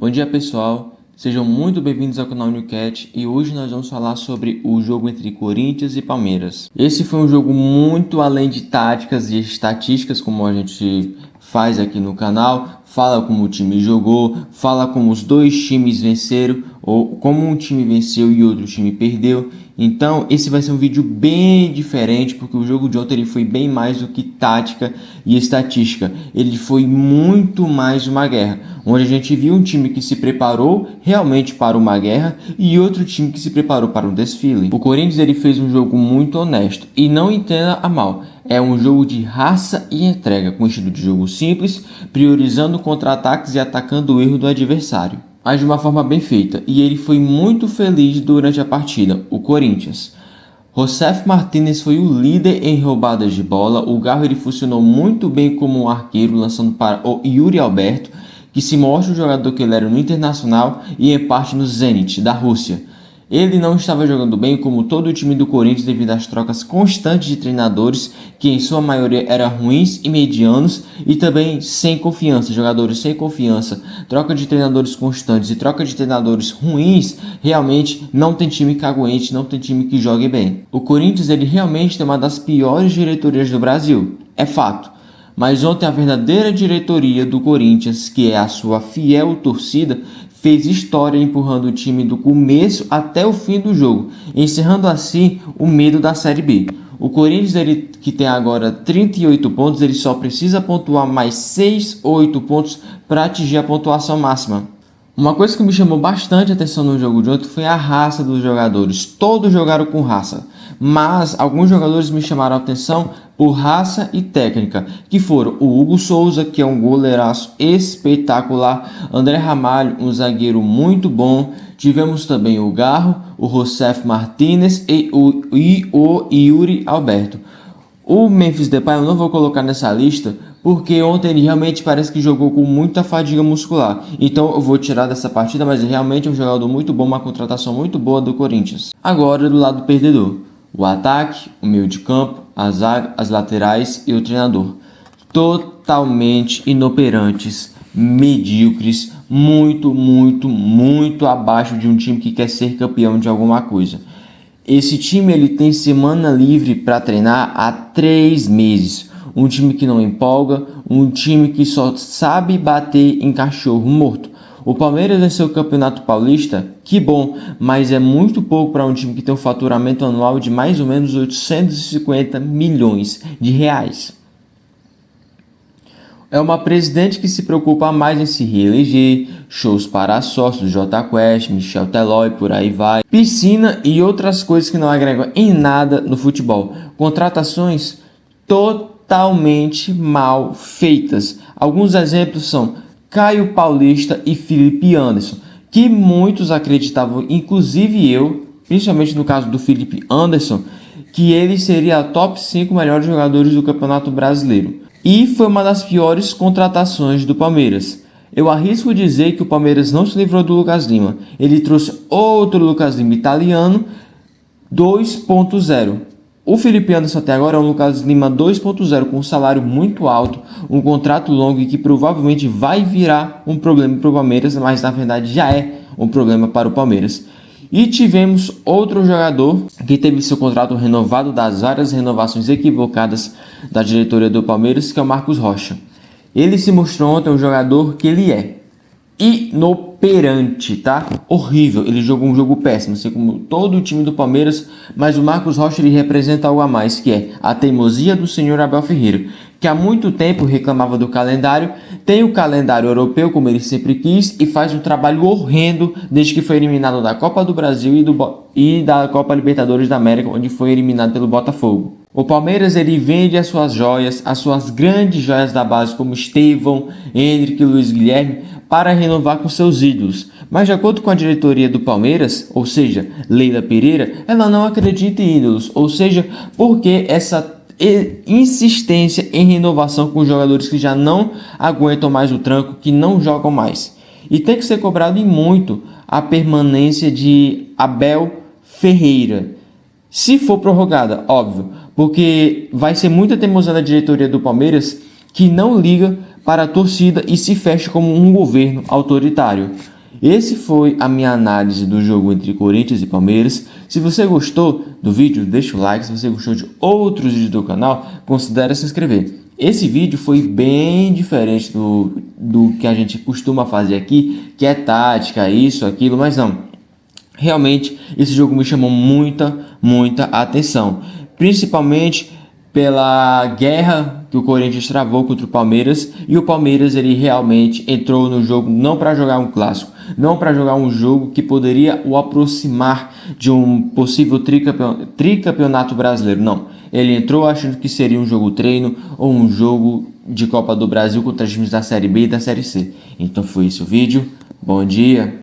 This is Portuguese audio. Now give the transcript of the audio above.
Bom dia pessoal, sejam muito bem-vindos ao canal NewCat e hoje nós vamos falar sobre o jogo entre Corinthians e Palmeiras. Esse foi um jogo muito além de táticas e estatísticas, como a gente faz aqui no canal, fala como o time jogou, fala como os dois times venceram, ou como um time venceu e outro time perdeu. Então esse vai ser um vídeo bem diferente, porque o jogo de ontem ele foi bem mais do que tática e estatística. Ele foi muito mais uma guerra, onde a gente viu um time que se preparou realmente para uma guerra e outro time que se preparou para um desfile. O Corinthians ele fez um jogo muito honesto, e não entenda a mal, é um jogo de raça e entrega, com estilo de jogo simples, priorizando contra-ataques e atacando o erro do adversário, mas de uma forma bem feita, e ele foi muito feliz durante a partida, o Corinthians. Josef Martinez foi o líder em roubadas de bola, o Garro ele funcionou muito bem como um arqueiro, lançando para o Yuri Alberto, que se mostra o jogador que ele era no Internacional e em parte no Zenit, da Rússia. Ele não estava jogando bem como todo o time do Corinthians devido às trocas constantes de treinadores, que em sua maioria eram ruins e medianos e também sem confiança, jogadores sem confiança. Troca de treinadores constantes e troca de treinadores ruins, realmente não tem time que aguente, não tem time que jogue bem. O Corinthians ele realmente tem uma das piores diretorias do Brasil, é fato. Mas ontem a verdadeira diretoria do Corinthians, que é a sua fiel torcida, fez história empurrando o time do começo até o fim do jogo, encerrando assim o medo da Série B. O Corinthians, ele, que tem agora 38 pontos, ele só precisa pontuar mais 6 ou 8 pontos para atingir a pontuação máxima. Uma coisa que me chamou bastante atenção no jogo de ontem foi a raça dos jogadores. Todos jogaram com raça, mas alguns jogadores me chamaram a atenção por raça e técnica, que foram o Hugo Souza, que é um goleiraço espetacular, André Ramalho, um zagueiro muito bom, tivemos também o Garro, o Josef Martinez e o Yuri Alberto. O Memphis Depay eu não vou colocar nessa lista, porque ontem ele realmente parece que jogou com muita fadiga muscular. Então eu vou tirar dessa partida, mas ele realmente é um jogador muito bom, uma contratação muito boa do Corinthians. Agora do lado perdedor, o ataque, o meio de campo, a zaga, as laterais e o treinador. Totalmente inoperantes, medíocres, muito abaixo de um time que quer ser campeão de alguma coisa. Esse time ele tem semana livre para treinar há 3 meses. Um time que não empolga, um time que só sabe bater em cachorro morto. O Palmeiras venceu o Campeonato Paulista, que bom, mas é muito pouco para um time que tem um faturamento anual de mais ou menos 850 milhões de reais. É uma presidente que se preocupa mais em se reeleger, shows para sócios, Jota Quest, Michel Teló e por aí vai, piscina e outras coisas que não agregam em nada no futebol. Contratações totalmente mal feitas. Alguns exemplos são Caio Paulista e Felipe Anderson, que muitos acreditavam, inclusive eu, principalmente no caso do Felipe Anderson, que ele seria a top 5 melhores jogadores do Campeonato Brasileiro. E foi uma das piores contratações do Palmeiras. Eu arrisco dizer que o Palmeiras não se livrou do Lucas Lima. Ele trouxe outro Lucas Lima italiano 2.0. O Felipe Anderson até agora é um Lucas Lima 2.0 com um salário muito alto, um contrato longo e que provavelmente vai virar um problema para o Palmeiras, mas na verdade já é um problema para o Palmeiras. E tivemos outro jogador que teve seu contrato renovado das várias renovações equivocadas da diretoria do Palmeiras, que é o Marcos Rocha. Ele se mostrou ontem um jogador que ele é inoperante, tá? Horrível, ele jogou um jogo péssimo, assim como todo o time do Palmeiras, mas o Marcos Rocha ele representa algo a mais, que é a teimosia do senhor Abel Ferreira, que há muito tempo reclamava do calendário, tem o calendário europeu como ele sempre quis e faz um trabalho horrendo desde que foi eliminado da Copa do Brasil e da Copa Libertadores da América, onde foi eliminado pelo Botafogo. O Palmeiras ele vende as suas joias, as suas grandes joias da base como Estevão, Henrique e Luiz Guilherme para renovar com seus ídolos. Mas de acordo com a diretoria do Palmeiras, ou seja, Leila Pereira, ela não acredita em ídolos, ou seja, porque essa insistência em renovação com jogadores que já não aguentam mais o tranco, que não jogam mais. E tem que ser cobrado em muito a permanência de Abel Ferreira, se for prorrogada, óbvio, porque vai ser muita teimosia da diretoria do Palmeiras que não liga para a torcida e se fecha como um governo autoritário. Esse foi a minha análise do jogo entre Corinthians e Palmeiras. Se você gostou do vídeo, deixa o like. Se você gostou de outros vídeos do canal, considere se inscrever. Esse vídeo foi bem diferente do que a gente costuma fazer aqui, que é tática, isso, aquilo, mas não. Realmente, esse jogo me chamou muita atenção. Principalmente pela guerra que o Corinthians travou contra o Palmeiras, e o Palmeiras ele realmente entrou no jogo não para jogar um clássico, não para jogar um jogo que poderia o aproximar de um possível tricampeonato brasileiro, não. Ele entrou achando que seria um jogo treino ou um jogo de Copa do Brasil contra times da Série B e da Série C. Então foi esse o vídeo. Bom dia.